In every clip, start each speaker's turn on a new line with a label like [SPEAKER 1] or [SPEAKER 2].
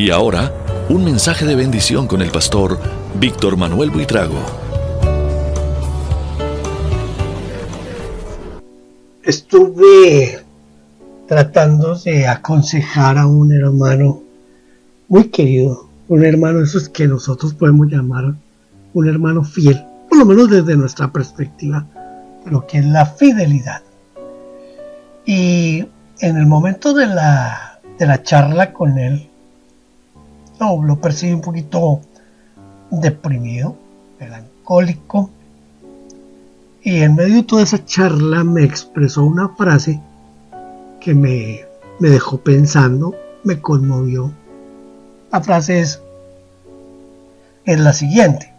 [SPEAKER 1] Y ahora, un mensaje de bendición con el pastor Víctor Manuel Buitrago.
[SPEAKER 2] Estuve tratando de aconsejar a un hermano muy querido, un hermano de esos que nosotros podemos llamar un hermano fiel, por lo menos desde nuestra perspectiva, de lo que es la fidelidad. Y en el momento de la charla con él, lo percibí un poquito deprimido, melancólico, y en medio de toda esa charla me expresó una frase que me dejó pensando, me conmovió. La frase es la siguiente: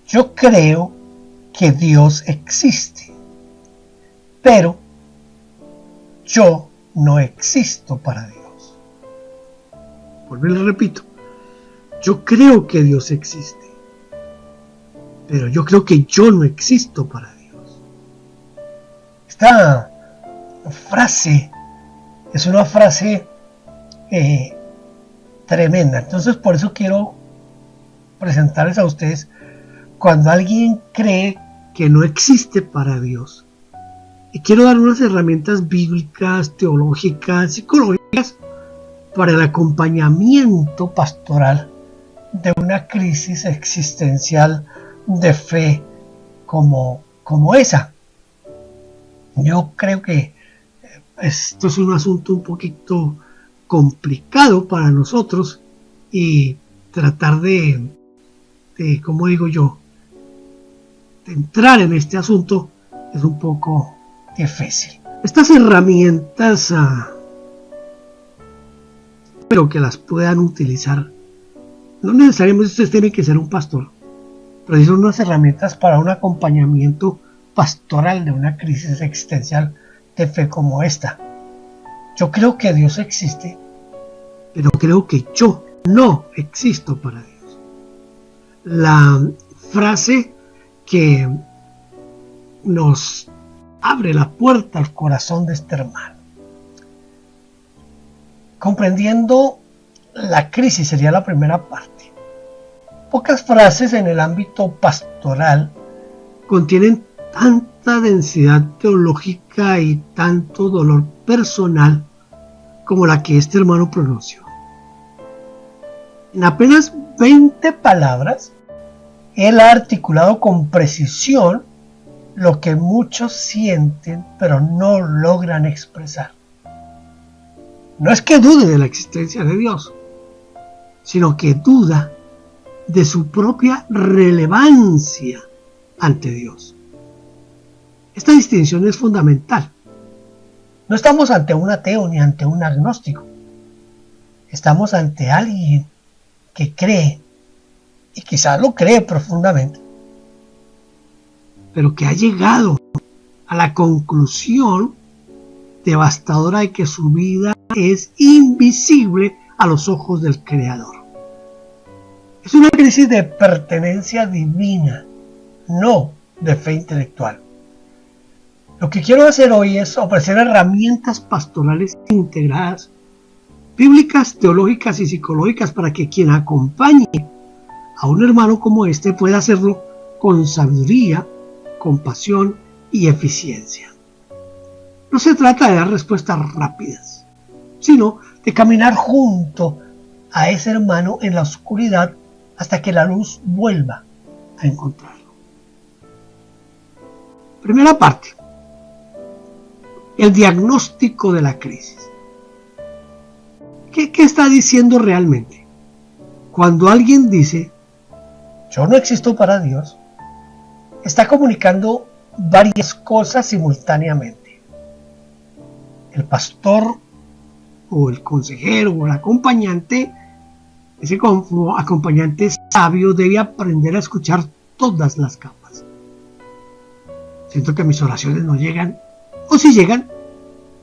[SPEAKER 2] yo creo que Dios existe, pero yo no existo para Dios. Vuelvo y le repito, yo creo que Dios existe, pero yo creo que yo no existo para Dios. Esta frase es una frase tremenda. Entonces, por eso quiero presentarles a ustedes cuando alguien cree que no existe para Dios. Y quiero dar unas herramientas bíblicas, teológicas, psicológicas para el acompañamiento pastoral de una crisis existencial de fe como esa. Yo creo que esto es un asunto un poquito complicado para nosotros y tratar de ¿cómo digo yo?, de entrar en este asunto es un poco difícil. Estas herramientas espero que las puedan utilizar. No necesariamente ustedes tienen que ser un pastor, pero son unas herramientas para un acompañamiento pastoral de una crisis existencial de fe como esta. Yo creo que Dios existe, pero creo que yo no existo para Dios. La frase que nos abre la puerta al corazón de este hermano. Comprendiendo la crisis sería la primera parte. Pocas frases en el ámbito pastoral contienen tanta densidad teológica y tanto dolor personal como la que este hermano pronunció. En apenas 20 palabras, él ha articulado con precisión lo que muchos sienten pero no logran expresar. No es que dude de la existencia de Dios, sino que duda de su propia relevancia ante Dios. Esta distinción es fundamental. No estamos ante un ateo ni ante un agnóstico. Estamos ante alguien que cree, y quizás lo cree profundamente, pero que ha llegado a la conclusión devastadora de que su vida es invisible a los ojos del Creador. Es una crisis de pertenencia divina, no de fe intelectual. Lo que quiero hacer hoy es ofrecer herramientas pastorales integradas, bíblicas, teológicas y psicológicas, para que quien acompañe a un hermano como este pueda hacerlo con sabiduría, compasión y eficiencia. No se trata de dar respuestas rápidas, sino de caminar junto a ese hermano en la oscuridad hasta que la luz vuelva a encontrarlo. Primera parte: el diagnóstico de la crisis. ¿Qué está diciendo realmente? Cuando alguien dice, yo no existo para Dios, está comunicando varias cosas simultáneamente. El pastor o el consejero o el acompañante, ese acompañante sabio, debe aprender a escuchar todas las capas. Siento que mis oraciones no llegan, o si llegan,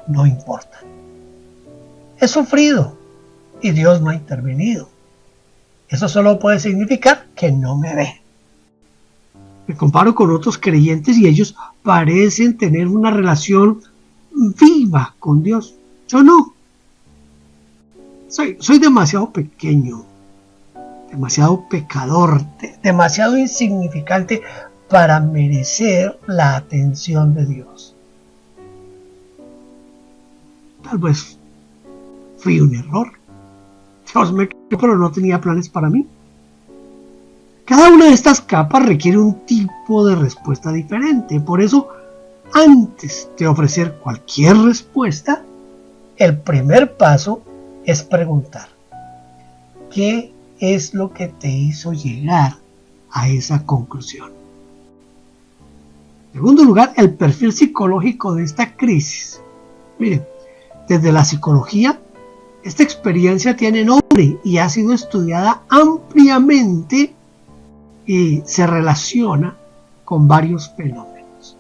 [SPEAKER 2] no importan. He sufrido y Dios no ha intervenido. Eso solo puede significar que no me ve. Me comparo con otros creyentes y ellos parecen tener una relación viva con Dios. Yo no. Soy demasiado pequeño, demasiado pecador, demasiado insignificante para merecer la atención de Dios. Tal vez fui un error. Dios me creó, pero no tenía planes para mí. Cada una de estas capas requiere un tipo de respuesta diferente. Por eso, antes de ofrecer cualquier respuesta, el primer paso es preguntar: ¿qué es lo que te hizo llegar a esa conclusión? En segundo lugar, el perfil psicológico de esta crisis. Miren, desde la psicología, esta experiencia tiene nombre y ha sido estudiada ampliamente y se relaciona con varios fenómenos.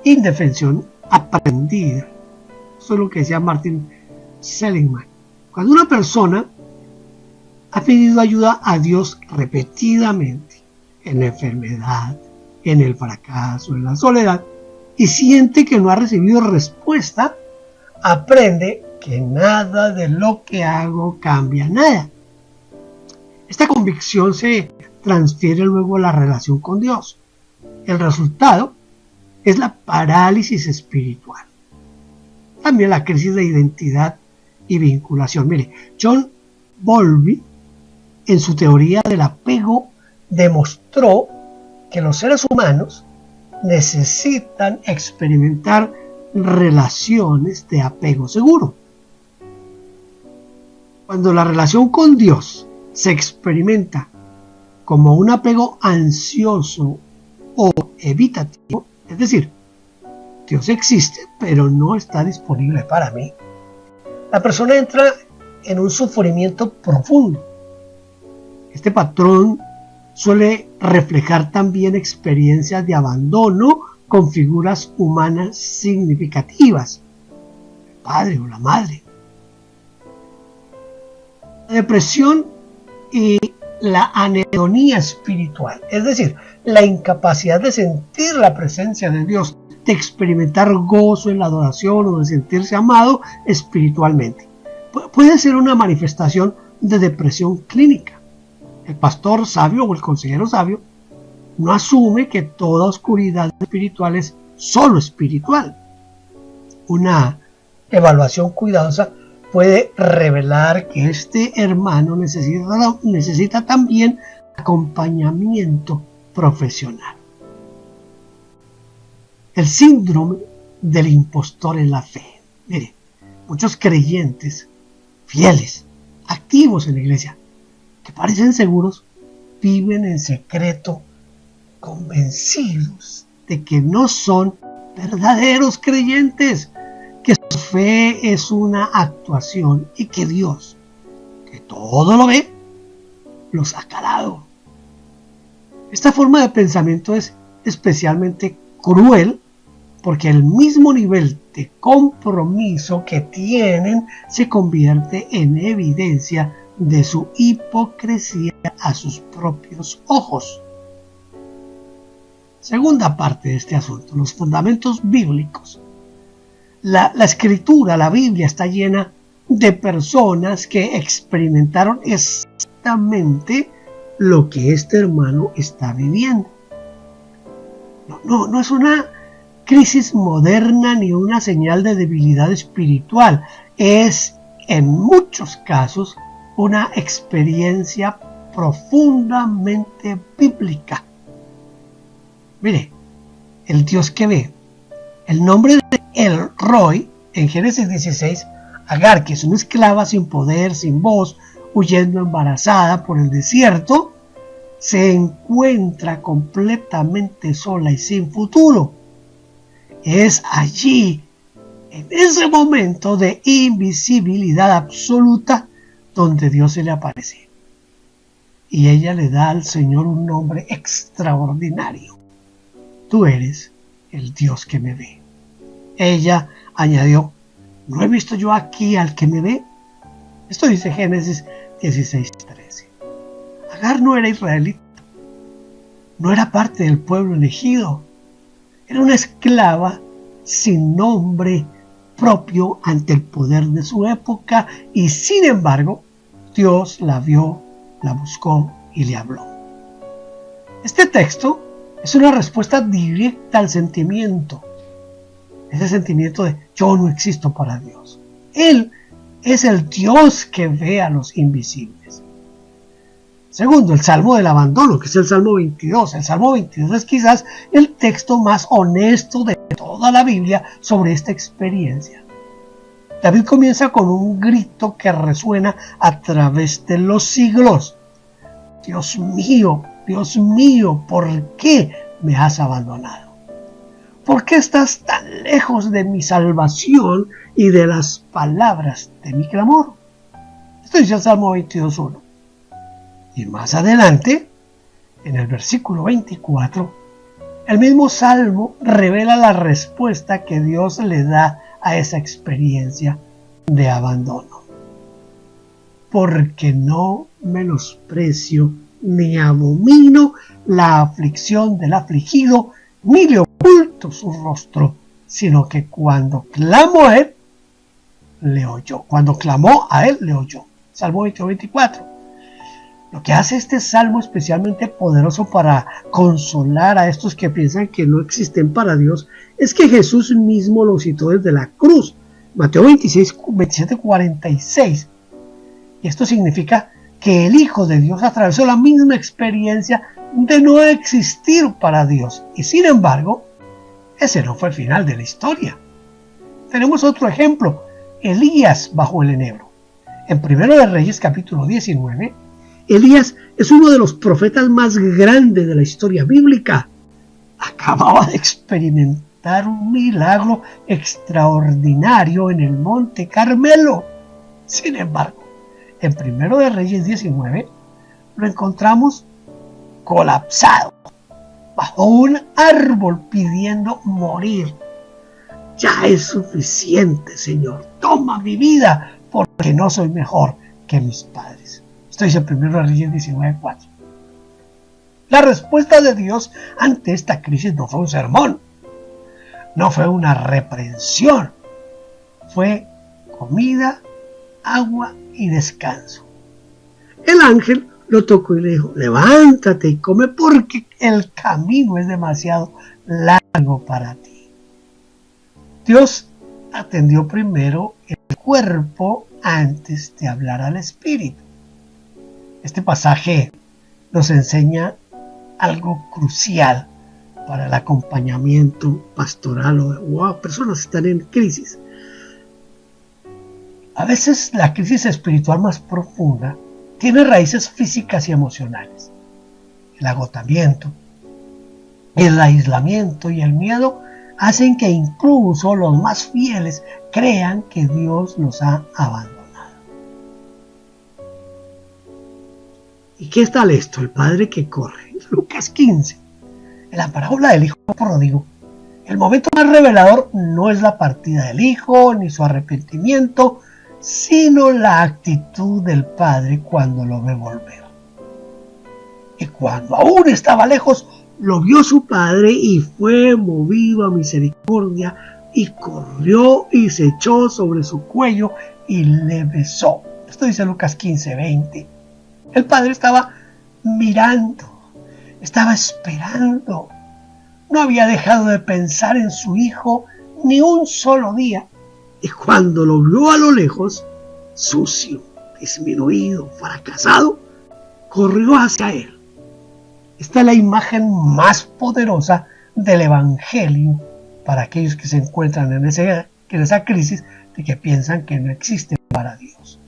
[SPEAKER 2] Indefensión aprendida. Eso es lo que decía Martin Seligman. Cuando una persona ha pedido ayuda a Dios repetidamente, en la enfermedad, en el fracaso, en la soledad, y siente que no ha recibido respuesta, aprende que nada de lo que hago cambia nada. Esta convicción se transfiere luego a la relación con Dios. El resultado es la parálisis espiritual. También la crisis de identidad y vinculación. Mire, John Bowlby, en su teoría del apego, demostró que los seres humanos necesitan experimentar relaciones de apego seguro. Cuando la relación con Dios se experimenta como un apego ansioso o evitativo, es decir, Dios existe, pero no está disponible para mí, la persona entra en un sufrimiento profundo. Este patrón suele reflejar también experiencias de abandono con figuras humanas significativas, el padre o la madre. La depresión y la anhedonía espiritual, es decir, la incapacidad de sentir la presencia de Dios, de experimentar gozo en la adoración o de sentirse amado espiritualmente, puede ser una manifestación de depresión clínica. El pastor sabio o el consejero sabio no asume que toda oscuridad espiritual es solo espiritual. Una evaluación cuidadosa puede revelar que este hermano necesita también acompañamiento profesional. El síndrome del impostor en la fe. Mire, muchos creyentes fieles, activos en la iglesia, que parecen seguros, viven en secreto, convencidos de que no son verdaderos creyentes, que su fe es una actuación y que Dios, que todo lo ve, los ha calado. Esta forma de pensamiento es especialmente cruel porque el mismo nivel de compromiso que tienen se convierte en evidencia de su hipocresía a sus propios ojos. Segunda parte de este asunto, los fundamentos bíblicos. La escritura, la Biblia, está llena de personas que experimentaron exactamente lo que este hermano está viviendo. No es una crisis moderna ni una señal de debilidad espiritual. Es, en muchos casos, una experiencia profundamente bíblica. Mire, el Dios que ve. El nombre de El Roi, en Génesis 16, Agar, que es una esclava sin poder, sin voz, huyendo embarazada por el desierto, se encuentra completamente sola y sin futuro. Es allí, en ese momento de invisibilidad absoluta, donde Dios se le aparece. Y ella le da al Señor un nombre extraordinario. Tú eres el Dios que me ve. Ella añadió, ¿no he visto yo aquí al que me ve? Esto dice Génesis 16:13. Agar no era israelita, no era parte del pueblo elegido, era una esclava sin nombre, propio ante el poder de su época y sin embargo Dios la vio, la buscó y le habló. Este texto es una respuesta directa al sentimiento, ese sentimiento de yo no existo para Dios. Él es el Dios que ve a los invisibles. Segundo, el Salmo del Abandono, que es el Salmo 22. El Salmo 22 es quizás el texto más honesto de toda la Biblia sobre esta experiencia. David comienza con un grito que resuena a través de los siglos. Dios mío, ¿por qué me has abandonado? ¿Por qué estás tan lejos de mi salvación y de las palabras de mi clamor? Esto dice el Salmo 22.1. Y más adelante, en el versículo 24, el mismo Salmo revela la respuesta que Dios le da a esa experiencia de abandono. Porque no menosprecio ni abomino la aflicción del afligido, ni le oculto su rostro, sino que cuando clamó a él, le oyó. Cuando clamó a él, le oyó. Salmo 24. Lo que hace este salmo especialmente poderoso para consolar a estos que piensan que no existen para Dios es que Jesús mismo lo citó desde la cruz. Mateo 27:46. Y esto significa que el Hijo de Dios atravesó la misma experiencia de no existir para Dios. Y sin embargo, ese no fue el final de la historia. Tenemos otro ejemplo, Elías bajo el enebro. En 1 de Reyes capítulo 19, Elías es uno de los profetas más grandes de la historia bíblica. Acababa de experimentar un milagro extraordinario en el monte Carmelo. Sin embargo, en 1 de Reyes 19 lo encontramos colapsado bajo un árbol pidiendo morir. Ya es suficiente, Señor. Toma mi vida porque no soy mejor que mis padres. Esto dice 1 Reyes 19:4. La respuesta de Dios ante esta crisis no fue un sermón, no fue una reprensión, fue comida, agua y descanso. El ángel lo tocó y le dijo: levántate y come porque el camino es demasiado largo para ti. Dios atendió primero el cuerpo antes de hablar al espíritu. Este pasaje nos enseña algo crucial para el acompañamiento pastoral o a personas que están en crisis. A veces la crisis espiritual más profunda tiene raíces físicas y emocionales. El agotamiento, el aislamiento y el miedo hacen que incluso los más fieles crean que Dios los ha abandonado. ¿Y qué tal esto? El padre que corre. Lucas 15. En la parábola del hijo pródigo, el momento más revelador no es la partida del hijo ni su arrepentimiento, sino la actitud del padre cuando lo ve volver. Y cuando aún estaba lejos, lo vio su padre y fue movido a misericordia y corrió y se echó sobre su cuello y le besó. Esto dice Lucas 15:20. El padre estaba mirando, estaba esperando. No había dejado de pensar en su hijo ni un solo día. Y cuando lo vio a lo lejos, sucio, disminuido, fracasado, corrió hacia él. Esta es la imagen más poderosa del Evangelio para aquellos que se encuentran en esa crisis de que piensan que no existe para Dios.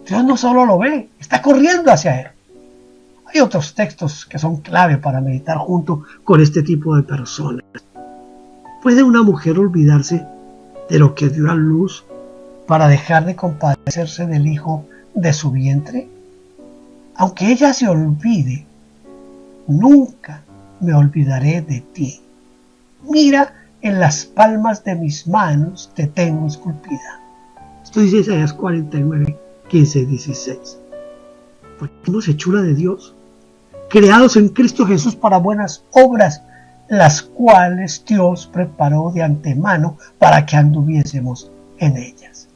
[SPEAKER 2] Dios no solo lo ve, está corriendo hacia él. Hay otros textos que son clave para meditar junto con este tipo de personas. ¿Puede una mujer olvidarse de lo que dio a luz para dejar de compadecerse del hijo de su vientre? Aunque ella se olvide, nunca me olvidaré de ti. Mira, en las palmas de mis manos te tengo esculpida. Esto dice Isaías 49:15-16. Porque somos hechura de Dios, creados en Cristo Jesús para buenas obras, las cuales Dios preparó de antemano para que anduviésemos en ellas.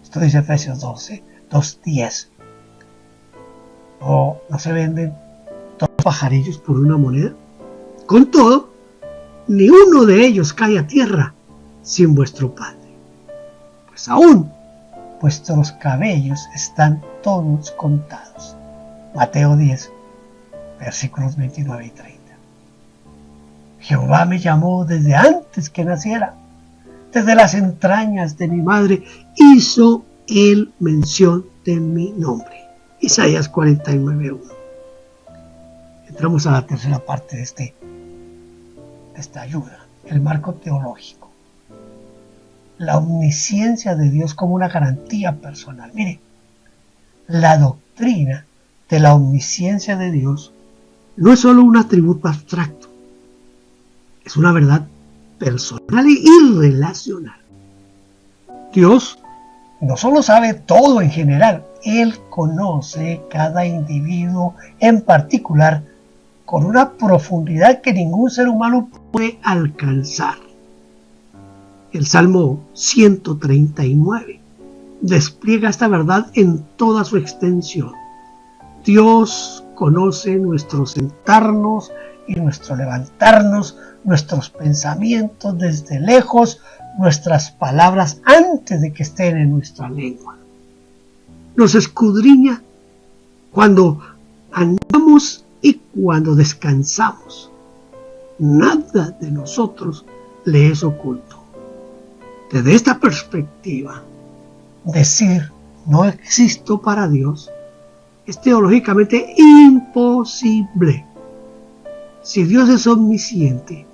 [SPEAKER 2] Esto dice Efesios 12, 2:10. ¿O no se venden todos los pajarillos por una moneda? Con todo, ni uno de ellos cae a tierra sin vuestro Padre. Pues aún vuestros cabellos están todos contados. Mateo 10, versículos 29 y 30. Jehová me llamó desde antes que naciera. Desde las entrañas de mi madre hizo él mención de mi nombre. Isaías 49:1. Entramos a la tercera parte de esta ayuda, el marco teológico. La omnisciencia de Dios como una garantía personal. Mire, la doctrina de la omnisciencia de Dios no es solo un atributo abstracto, es una verdad personal y relacional. Dios no solo sabe todo en general, Él conoce cada individuo en particular con una profundidad que ningún ser humano puede alcanzar. El Salmo 139 despliega esta verdad en toda su extensión. Dios conoce nuestro sentarnos y nuestro levantarnos, nuestros pensamientos desde lejos, nuestras palabras antes de que estén en nuestra lengua. Nos escudriña cuando andamos y cuando descansamos. Nada de nosotros le es oculto. Desde esta perspectiva, decir no existo para Dios es teológicamente imposible. Si Dios es omnisciente,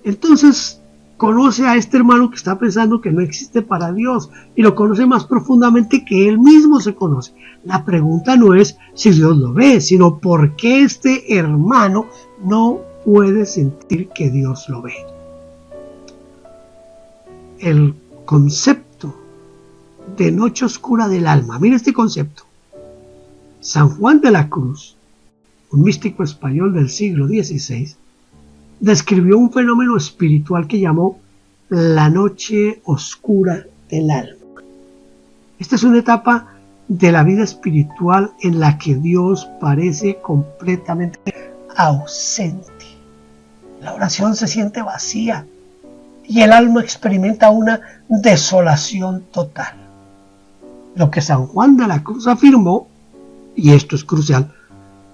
[SPEAKER 2] entonces conoce a este hermano que está pensando que no existe para Dios y lo conoce más profundamente que él mismo se conoce. La pregunta no es si Dios lo ve, sino por qué este hermano no puede sentir que Dios lo ve. El concepto de noche oscura del alma. Mira este concepto. San Juan de la Cruz, un místico español del siglo XVI, describió un fenómeno espiritual que llamó la noche oscura del alma. Esta es una etapa de la vida espiritual en la que Dios parece completamente ausente. La oración se siente vacía y el alma experimenta una desolación total. Lo que San Juan de la Cruz afirmó, y esto es crucial,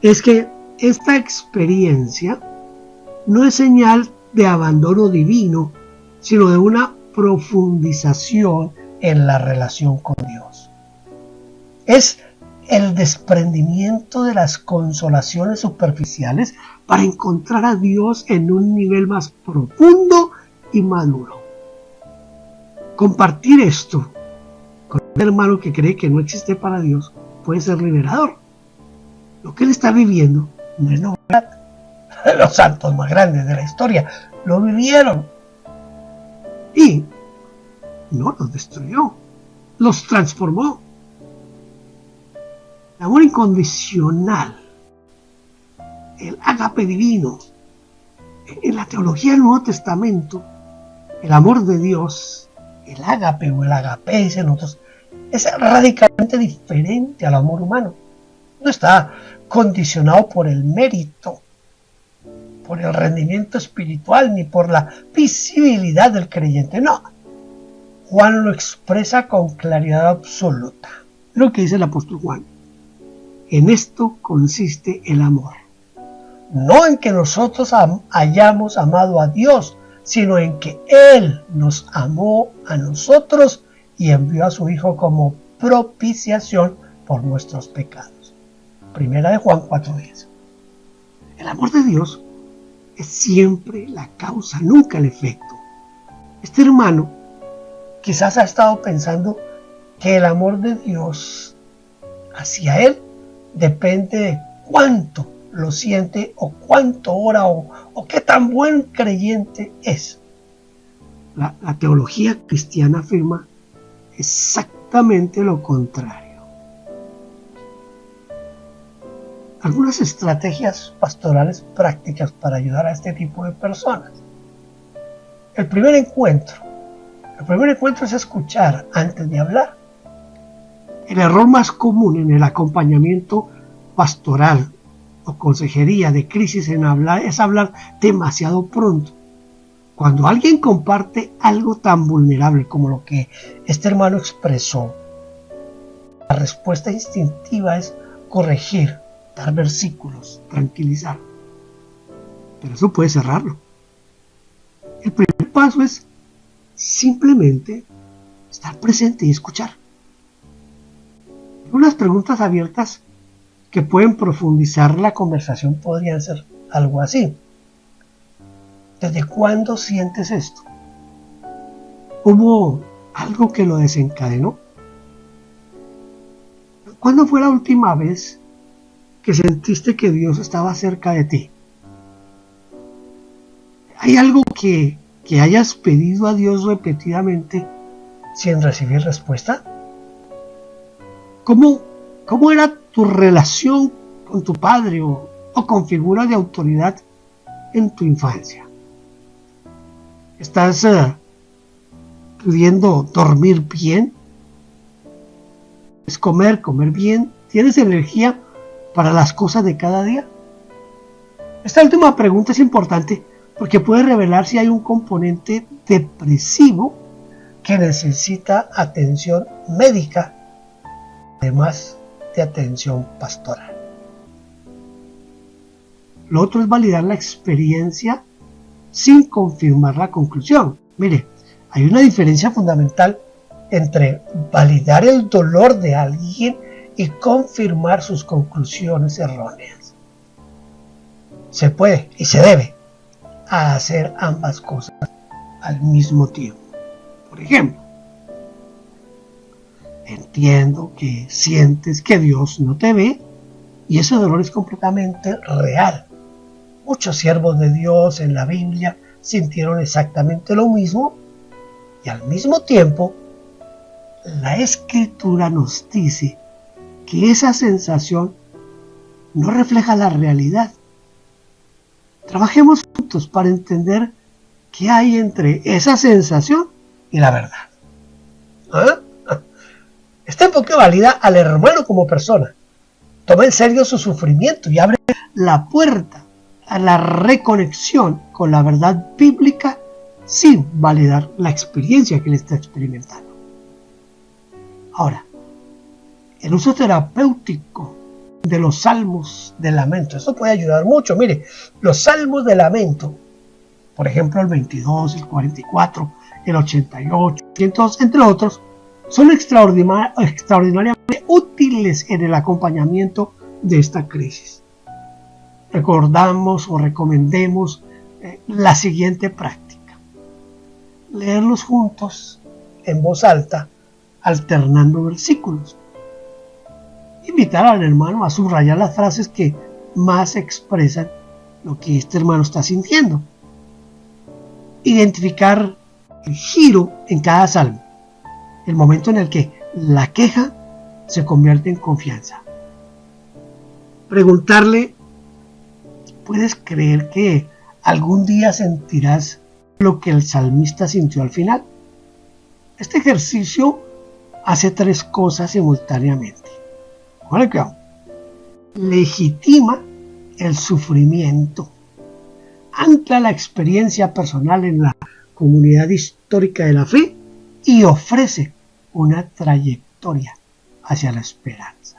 [SPEAKER 2] es que esta experiencia no es señal de abandono divino, sino de una profundización en la relación con Dios. Es el desprendimiento de las consolaciones superficiales para encontrar a Dios en un nivel más profundo y maduro. Compartir esto con un hermano que cree que no existe para Dios puede ser liberador. Lo que él está viviendo no es novedad. Los santos más grandes de la historia lo vivieron y no los destruyó, los transformó. El amor incondicional, el ágape divino. En la teología del Nuevo Testamento, el amor de Dios, el ágape o el agape, dicen otros, es radicalmente diferente al amor humano. No está condicionado por el mérito, por el rendimiento espiritual, ni por la visibilidad del creyente. No. Juan lo expresa con claridad absoluta. Lo que dice el apóstol Juan. En esto consiste el amor. No en que nosotros hayamos amado a Dios, sino en que Él nos amó a nosotros y envió a su Hijo como propiciación por nuestros pecados. Primera de Juan 4:10. El amor de Dios es siempre la causa, nunca el efecto. Este hermano quizás ha estado pensando que el amor de Dios hacia él depende de cuánto lo siente o cuánto ora o qué tan buen creyente es. La teología cristiana afirma exactamente lo contrario. Algunas estrategias pastorales prácticas para ayudar a este tipo de personas. El primer encuentro El primer encuentro es escuchar antes de hablar. El error más común en el acompañamiento pastoral o consejería de crisis es hablar demasiado pronto. Cuando alguien comparte algo tan vulnerable como lo que este hermano expresó, la respuesta instintiva es corregir, dar versículos, tranquilizar. Pero eso puede cerrarlo. El primer paso es simplemente estar presente y escuchar. Unas preguntas abiertas que pueden profundizar la conversación podrían ser algo así. ¿Desde cuándo sientes esto? ¿Hubo algo que lo desencadenó? ¿Cuándo fue la última vez que sentiste que Dios estaba cerca de ti? ¿Hay algo que hayas pedido a Dios repetidamente sin recibir respuesta? ¿Cómo era tu relación con tu padre o con figuras de autoridad en tu infancia? ¿Estás pudiendo dormir bien? ¿Es comer bien? ¿Tienes energía para las cosas de cada día? Esta última pregunta es importante porque puede revelar si hay un componente depresivo que necesita atención médica, además de atención pastoral. Lo otro es validar la experiencia sin confirmar la conclusión. Mire, hay una diferencia fundamental entre validar el dolor de alguien y confirmar sus conclusiones erróneas. Se puede y se debe hacer ambas cosas al mismo tiempo. Por ejemplo, entiendo que sientes que Dios no te ve y ese dolor es completamente real. Muchos siervos de Dios en la Biblia sintieron exactamente lo mismo y al mismo tiempo la Escritura nos dice que esa sensación no refleja la realidad. Trabajemos juntos para entender qué hay entre esa sensación y la verdad. Este enfoque valida al hermano como persona, toma en serio su sufrimiento y abre la puerta a la reconexión con la verdad bíblica sin validar la experiencia que él está experimentando. Ahora, el uso terapéutico de los salmos de lamento, eso puede ayudar mucho. Mire, los salmos de lamento, por ejemplo el 22, el 44, el 88, entre otros, son extraordinariamente útiles en el acompañamiento de esta crisis. Recordamos o recomendemos la siguiente práctica: leerlos juntos en voz alta, alternando versículos. Invitar al hermano a subrayar las frases que más expresan lo que este hermano está sintiendo. Identificar el giro en cada salmo, el momento en el que la queja se convierte en confianza. Preguntarle: ¿puedes creer que algún día sentirás lo que el salmista sintió al final? Este ejercicio hace tres cosas simultáneamente. Legitima el sufrimiento, ancla la experiencia personal en la comunidad histórica de la fe y ofrece una trayectoria hacia la esperanza.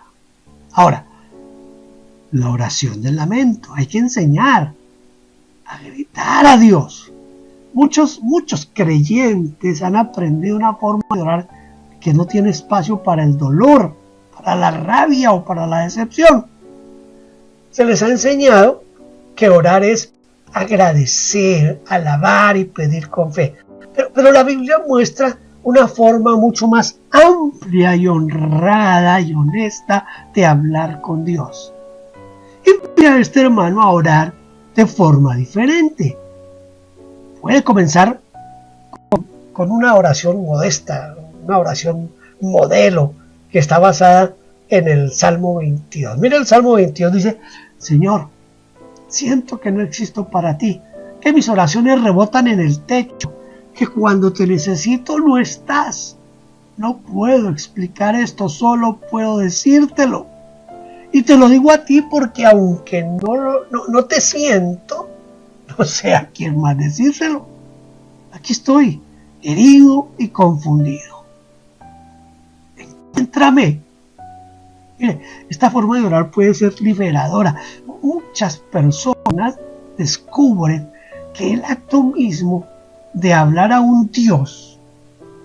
[SPEAKER 2] Ahora, la oración del lamento. Hay que enseñar a gritar a Dios. Muchos creyentes han aprendido una forma de orar que no tiene espacio para el dolor, para la rabia o para la decepción. Se les ha enseñado que orar es agradecer, alabar y pedir con fe. Pero la Biblia muestra una forma mucho más amplia y honrada y honesta de hablar con Dios. Invita a este hermano a orar de forma diferente. Puede comenzar con una oración modesta, una oración modelo que está basada en el Salmo 22. Mira, el Salmo 22 dice: Señor, siento que no existo para ti, que mis oraciones rebotan en el techo, que cuando te necesito no estás. No puedo explicar esto, solo puedo decírtelo. Y te lo digo a ti porque aunque no te siento, no sé a quién más decírselo. Aquí estoy, herido y confundido. Encuéntrame. Mire, esta forma de orar puede ser liberadora. Muchas personas descubren que el acto mismo de hablar a un Dios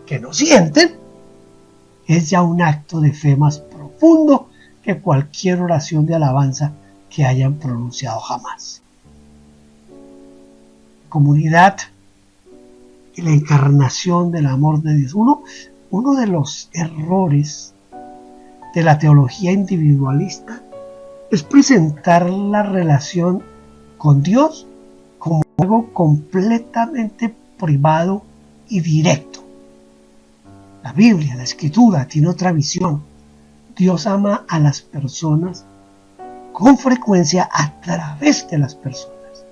[SPEAKER 2] que no sienten es ya un acto de fe más profundo que cualquier oración de alabanza que hayan pronunciado jamás. Comunidad y la encarnación del amor de Dios. Uno de los errores de la teología individualista es presentar la relación con Dios como algo completamente privado y directo. La Biblia, la Escritura, tiene otra visión. Dios ama a las personas con frecuencia a través de las personas.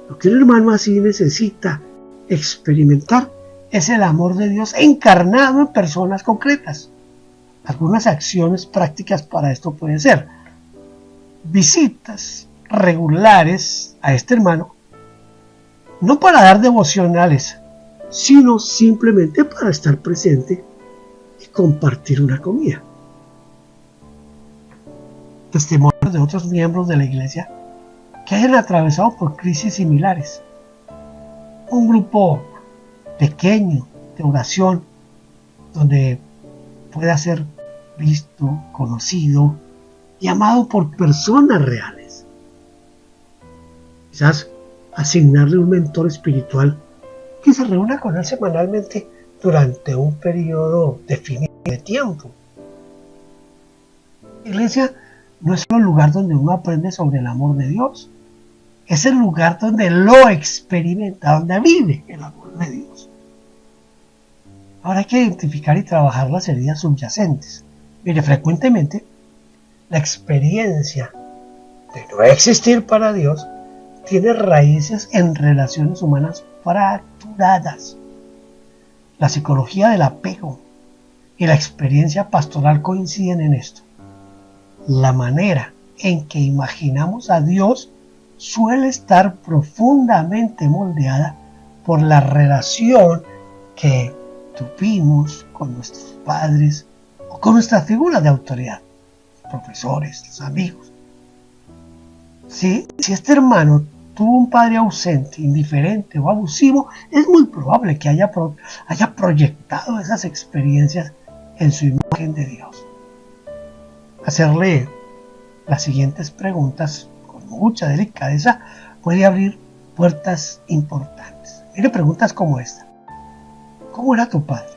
[SPEAKER 2] Lo que un hermano así necesita experimentar es el amor de Dios encarnado en personas concretas. Algunas acciones prácticas para esto pueden ser visitas regulares a este hermano, no para dar devocionales, sino simplemente para estar presente y compartir una comida. Testimonios de otros miembros de la iglesia que hayan atravesado por crisis similares. Un grupo pequeño de oración donde pueda ser visto, conocido y amado por personas reales. Quizás asignarle un mentor espiritual que se reúna con él semanalmente durante un periodo definido de tiempo. La iglesia no es solo el lugar donde uno aprende sobre el amor de Dios, es el lugar donde lo experimenta, donde vive el amor de Dios. Ahora hay que identificar y trabajar las heridas subyacentes. Mire, frecuentemente la experiencia de no existir para Dios tiene raíces en relaciones humanas fracturadas. La psicología del apego y la experiencia pastoral coinciden en esto. La manera en que imaginamos a Dios suele estar profundamente moldeada por la relación que tuvimos con nuestros padres o con nuestras figuras de autoridad, profesores, los amigos. Si este hermano tuvo un padre ausente, indiferente o abusivo, es muy probable que haya proyectado esas experiencias en su imagen de Dios. Hacerle las siguientes preguntas con mucha delicadeza puede abrir puertas importantes. Mire, preguntas como esta. ¿Cómo era tu padre?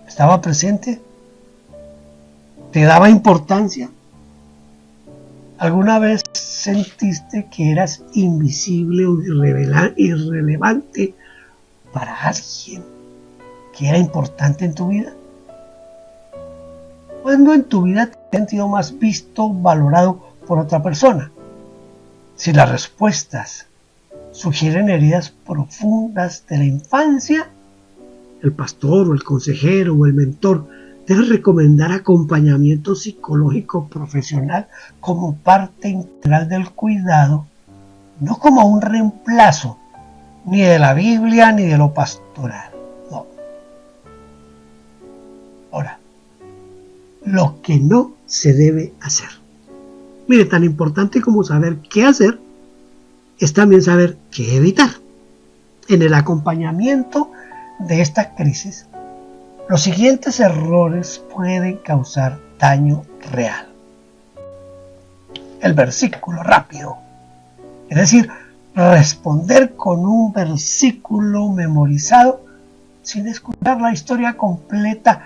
[SPEAKER 2] ¿Estaba presente? ¿Te daba importancia? ¿Alguna vez sentiste que eras invisible o irrelevante para alguien que era importante en tu vida? ¿Cuándo en tu vida te has sentido más visto, valorado por otra persona? Si las respuestas sugieren heridas profundas de la infancia, el pastor o el consejero o el mentor debe recomendar acompañamiento psicológico profesional como parte integral del cuidado, no como un reemplazo ni de la Biblia ni de lo pastoral. No. Ahora, lo que no se debe hacer. Mire, tan importante como saber qué hacer es también saber qué evitar. En el acompañamiento de esta crisis, los siguientes errores pueden causar daño real. El versículo rápido, es decir, responder con un versículo memorizado sin escuchar la historia completa,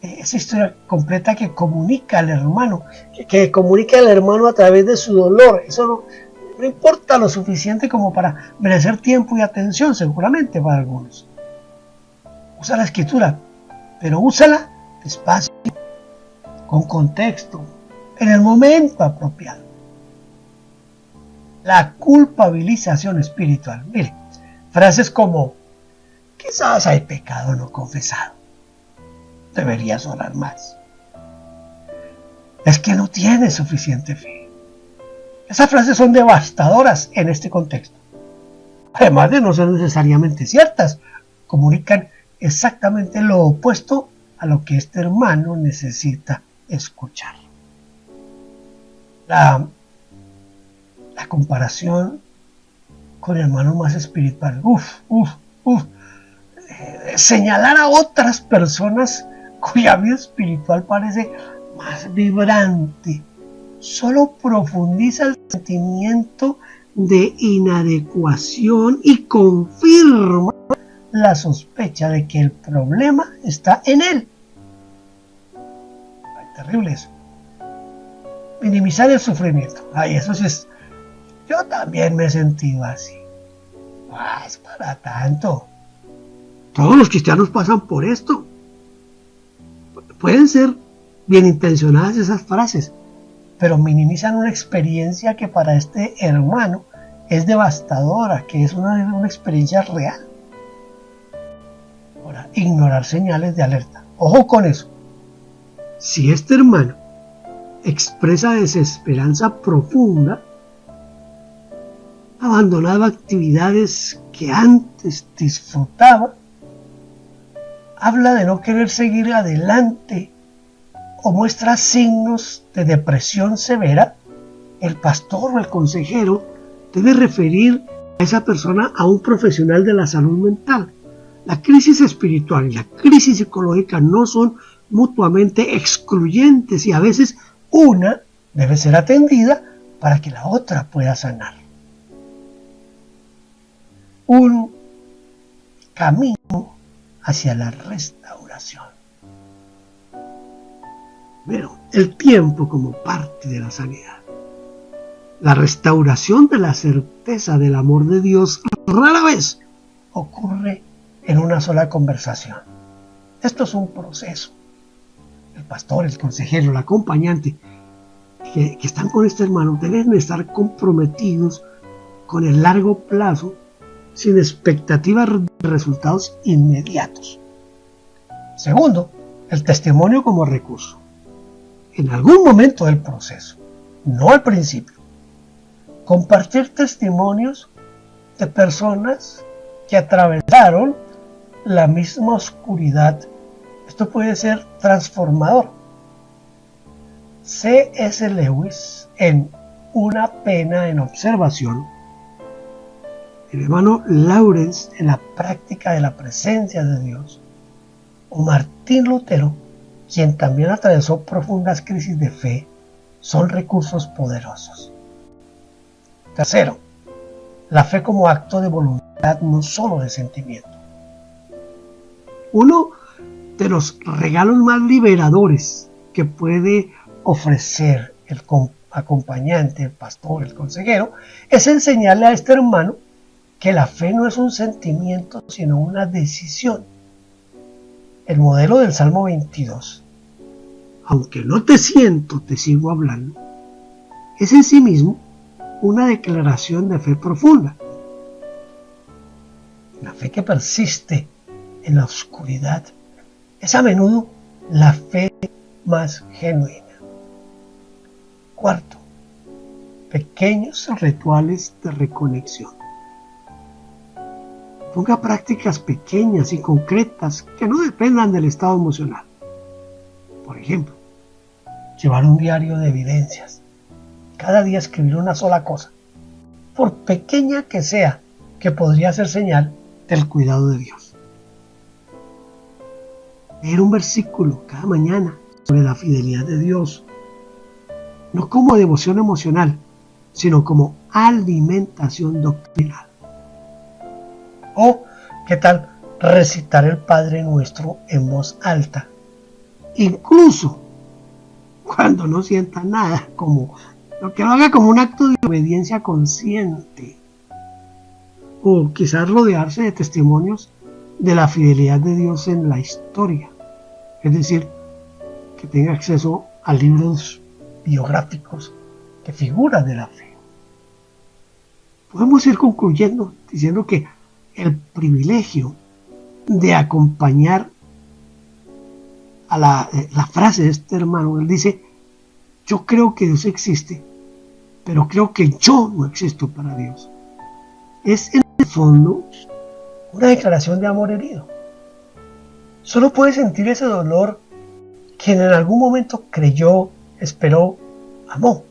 [SPEAKER 2] esa historia completa que comunica al hermano, que comunica al hermano a través de su dolor. Eso no importa lo suficiente como para merecer tiempo y atención, seguramente para algunos. Usa la escritura, pero úsala despacio, con contexto, en el momento apropiado. La culpabilización espiritual. Mire, frases como Quizás hay pecado no confesado. Deberías orar más. Es que no tienes suficiente fe. Esas frases son devastadoras en este contexto. Además de no ser necesariamente ciertas, comunican exactamente lo opuesto a lo que este hermano necesita escuchar. La comparación con hermanos más espirituales. Señalar a otras personas cuya vida espiritual parece más vibrante solo profundiza el sentimiento de inadecuación y confirma la sospecha de que el problema está en él. Ay, terrible eso. Minimizar el sufrimiento. Ay, eso sí es. Yo también me he sentido así. Es para tanto. Todos los cristianos pasan por esto. Pueden ser bien intencionadas esas frases, pero minimizan una experiencia que para este hermano es devastadora, que es una experiencia real. Ahora, ignorar señales de alerta. Ojo con eso. Si este hermano expresa desesperanza profunda, abandonado actividades que antes disfrutaba, habla de no querer seguir adelante o muestra signos de depresión severa, el pastor o el consejero debe referir a esa persona a un profesional de la salud mental. La crisis espiritual y la crisis psicológica no son mutuamente excluyentes y a veces una debe ser atendida para que la otra pueda sanar. Un camino hacia la restauración. Pero el tiempo como parte de la sanidad. La restauración de la certeza del amor de Dios rara vez ocurre en una sola conversación. Esto es un proceso. El pastor, el consejero, el acompañante que están con este hermano deben estar comprometidos con el largo plazo sin expectativas de resultados inmediatos. Segundo, el testimonio como recurso. En algún momento del proceso, no al principio, compartir testimonios de personas que atravesaron la misma oscuridad. Esto puede ser transformador. C.S. Lewis, en Una pena en observación, el hermano Lawrence, en La práctica de la presencia de Dios, o Martín Lutero, quien también atravesó profundas crisis de fe, son recursos poderosos. Tercero, la fe como acto de voluntad, no solo de sentimiento. Uno de los regalos más liberadores que puede ofrecer el acompañante, el pastor, el consejero, es enseñarle a este hermano que la fe no es un sentimiento, sino una decisión. El modelo del Salmo 22, aunque no te siento, te sigo hablando, es en sí mismo una declaración de fe profunda. La fe que persiste en la oscuridad es a menudo la fe más genuina. Cuarto, pequeños rituales de reconexión. Ponga prácticas pequeñas y concretas que no dependan del estado emocional. Por ejemplo, llevar un diario de evidencias. Cada día escribir una sola cosa, por pequeña que sea, que podría ser señal del cuidado de Dios. Leer un versículo cada mañana sobre la fidelidad de Dios, no como devoción emocional, sino como alimentación doctrinal. O, ¿qué tal recitar el Padre Nuestro en voz alta? Incluso cuando no sienta nada, como lo que lo haga como un acto de obediencia consciente. O quizás rodearse de testimonios de la fidelidad de Dios en la historia. Es decir, que tenga acceso a libros biográficos que figuran de la fe. Podemos ir concluyendo diciendo que el privilegio de acompañar a la frase de este hermano. Él dice: yo creo que Dios existe, pero creo que yo no existo para Dios. Es en el fondo una declaración de amor herido. Solo puede sentir ese dolor quien en algún momento creyó, esperó, amó.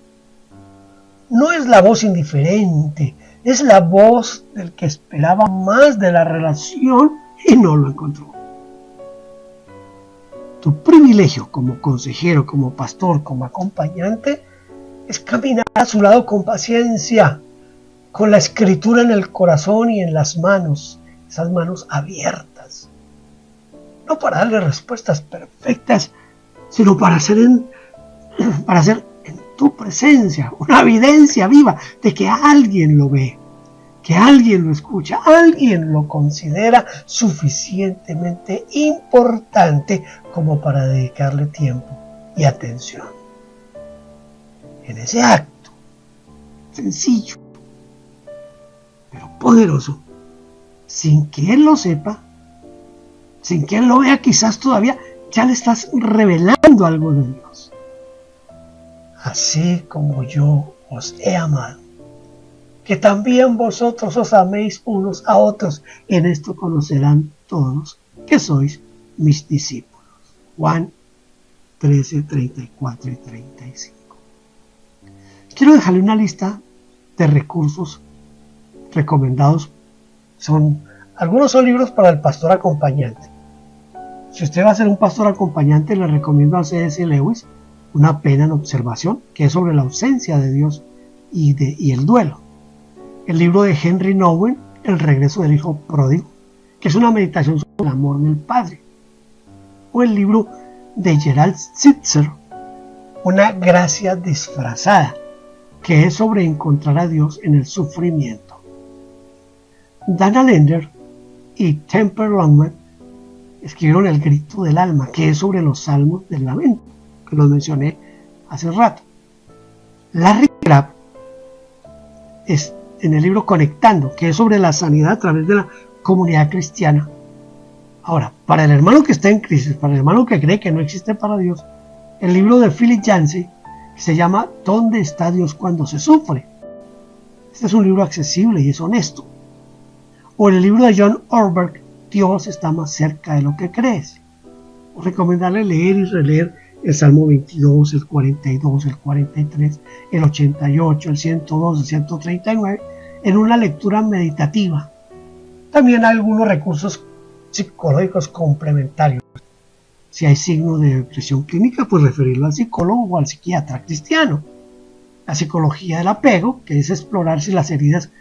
[SPEAKER 2] No es la voz indiferente, es la voz del que esperaba más de la relación y no lo encontró. Tu privilegio como consejero, como pastor, como acompañante, es caminar a su lado con paciencia, con la escritura en el corazón y en las manos, esas manos abiertas. No para darle respuestas perfectas, sino para hacer en tu presencia una evidencia viva de que alguien lo ve, que alguien lo escucha, alguien lo considera suficientemente importante como para dedicarle tiempo y atención. En ese acto sencillo, pero poderoso, sin que él lo sepa, sin que él lo vea quizás todavía, ya le estás revelando algo de Dios. Así como yo os he amado, que también vosotros os améis unos a otros. En esto conocerán todos que sois mis discípulos. Juan 13, 34 y 35. Quiero dejarle una lista de recursos recomendados. Algunos son libros para el pastor acompañante. Si usted va a ser un pastor acompañante, le recomiendo a C.S. Lewis Una pena en observación, que es sobre la ausencia de Dios y el duelo. El libro de Henry Nouwen, El regreso del hijo pródigo, que es una meditación sobre el amor del Padre. O el libro de Gerald Sitzer, Una gracia disfrazada, que es sobre encontrar a Dios en el sufrimiento. Dana Lender y Temper Longman escribieron El grito del alma, que es sobre los salmos del lamento, que los mencioné hace rato. Larry Crabb es en el libro Conectando, que es sobre la sanidad a través de la comunidad cristiana. Ahora, para el hermano que está en crisis, para el hermano que cree que no existe para Dios, el libro de Philip Yancey, que se llama ¿Dónde está Dios cuando se sufre? Este es un libro accesible y es honesto. O el libro de John Ortberg, Dios está más cerca de lo que crees. Os recomendarle leer y releer el Salmo 22, el 42, el 43, el 88, el 102, el 139, en una lectura meditativa. También hay algunos recursos psicológicos complementarios. Si hay signos de depresión clínica, pues referirlo al psicólogo o al psiquiatra cristiano. La psicología del apego, que es explorar si las heridas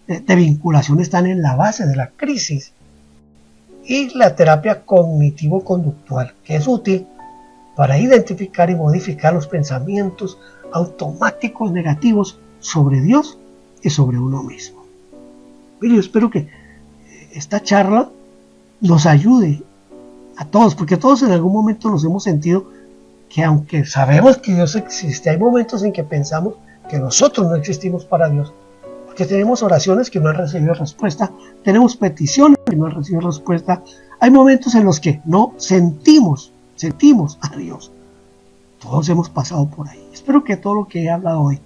[SPEAKER 2] de vinculación están en la base de la crisis. Y la terapia cognitivo-conductual, que es útil para identificar y modificar los pensamientos automáticos negativos sobre Dios y sobre uno mismo. Mire, yo espero que esta charla nos ayude a todos, porque todos en algún momento nos hemos sentido que aunque sabemos que Dios existe, hay momentos en que pensamos que nosotros no existimos para Dios, porque tenemos oraciones que no han recibido respuesta, tenemos peticiones que no han recibido respuesta, hay momentos en los que no sentimos a Dios. Todos hemos pasado por ahí. Espero que todo lo que he hablado hoy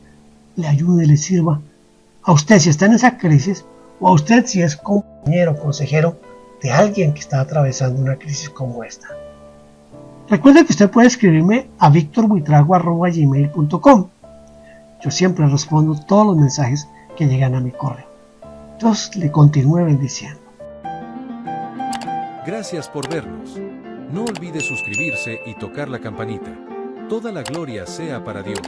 [SPEAKER 2] le ayude, le sirva a usted si está en esa crisis, o a usted si es compañero, consejero de alguien que está atravesando una crisis como esta. Recuerde que usted puede escribirme a victorbuitrago@gmail.com. Yo siempre respondo todos los mensajes que llegan a mi correo. Dios le continúe bendiciendo.
[SPEAKER 3] Gracias por vernos. No olvide suscribirse y tocar la campanita. Toda la gloria sea para Dios.